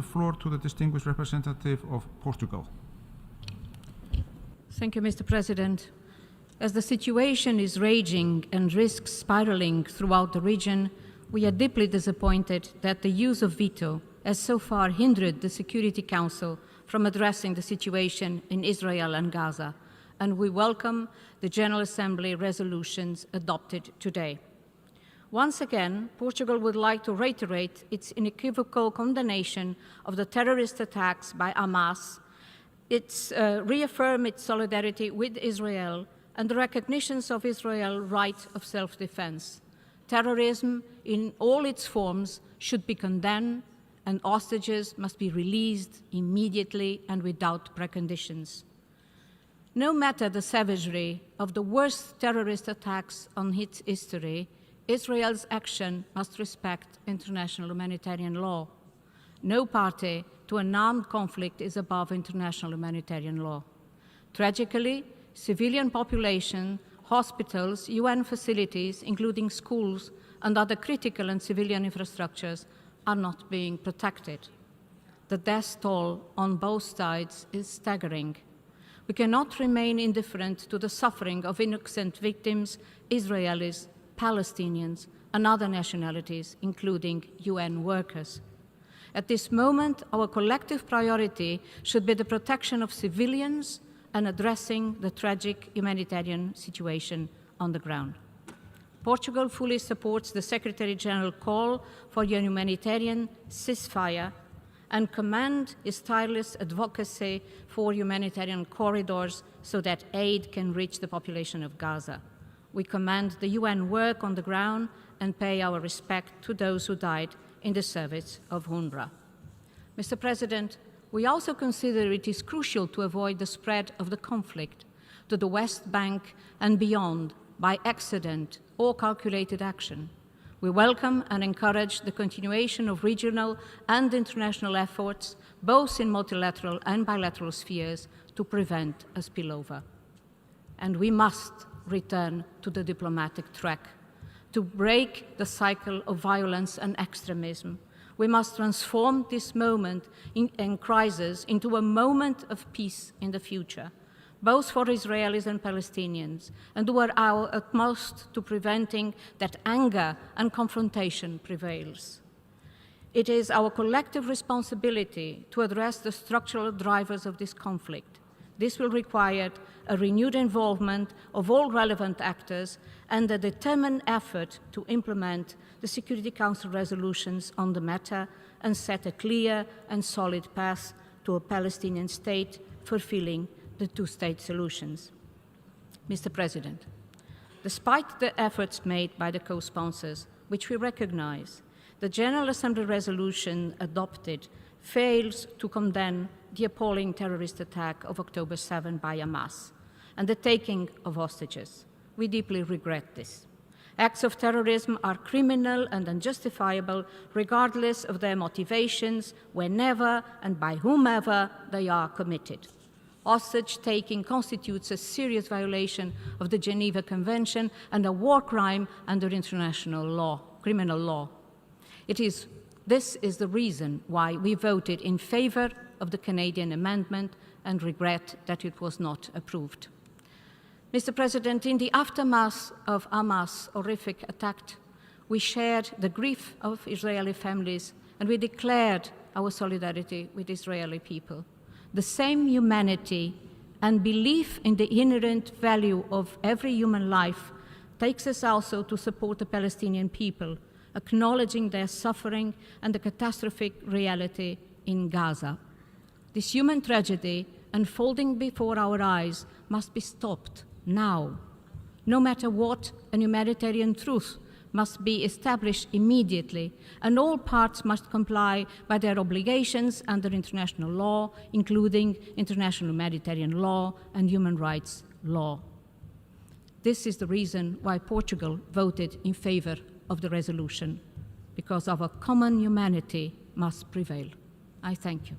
The floor to the distinguished representative of Portugal. Thank you, Mr. President. As the situation is raging and risks spiraling throughout the region, we are deeply disappointed that the use of veto has so far hindered the Security Council from addressing the situation in Israel and Gaza, and we welcome the General Assembly resolutions adopted today. Once again, Portugal would like to reiterate its unequivocal condemnation of the terrorist attacks by Hamas, reaffirm its solidarity with Israel and the recognition of Israel's right of self-defense. Terrorism in all its forms should be condemned, and hostages must be released immediately and without preconditions. No matter the savagery of the worst terrorist attacks on its history, Israel's action must respect international humanitarian law. No party to an armed conflict is above international humanitarian law. Tragically, civilian population, hospitals, UN facilities, including schools and other critical and civilian infrastructures, are not being protected. The death toll on both sides is staggering. We cannot remain indifferent to the suffering of innocent victims, Israelis, Palestinians, and other nationalities, including UN workers. At this moment, our collective priority should be the protection of civilians and addressing the tragic humanitarian situation on the ground. Portugal fully supports the Secretary-General call for a humanitarian ceasefire and commend his tireless advocacy for humanitarian corridors so that aid can reach the population of Gaza. We commend the UN work on the ground and pay our respect to those who died in the service of UNRWA. Mr. President, we also consider it is crucial to avoid the spread of the conflict to the West Bank and beyond by accident or calculated action. We welcome and encourage the continuation of regional and international efforts, both in multilateral and bilateral spheres, to prevent a spillover. And we must return to the diplomatic track. To break the cycle of violence and extremism, we must transform this moment in crisis into a moment of peace in the future, both for Israelis and Palestinians, and do our utmost to preventing that anger and confrontation prevails. It is our collective responsibility to address the structural drivers of this conflict. This will require a renewed involvement of all relevant actors and a determined effort to implement the Security Council resolutions on the matter and set a clear and solid path to a Palestinian state fulfilling the two-state solutions. Mr. President, despite the efforts made by the co-sponsors, which we recognize, the General Assembly resolution adopted fails to condemn the appalling terrorist attack of October 7 by Hamas and the taking of hostages. We deeply regret this. Acts of terrorism are criminal and unjustifiable regardless of their motivations, whenever and by whomever they are committed. Hostage-taking constitutes a serious violation of the Geneva Convention and a war crime under international law, criminal law. This is the reason why we voted in favor of the Canadian amendment and regret that it was not approved. Mr. President, in the aftermath of Hamas' horrific attack, we shared the grief of Israeli families and we declared our solidarity with Israeli people. The same humanity and belief in the inherent value of every human life takes us also to support the Palestinian people, acknowledging their suffering and the catastrophic reality in Gaza. This human tragedy unfolding before our eyes must be stopped now. No matter what, a humanitarian truce must be established immediately, and all parts must comply by their obligations under international law, including international humanitarian law and human rights law. This is the reason why Portugal voted in favor of the resolution, because our common humanity must prevail. I thank you.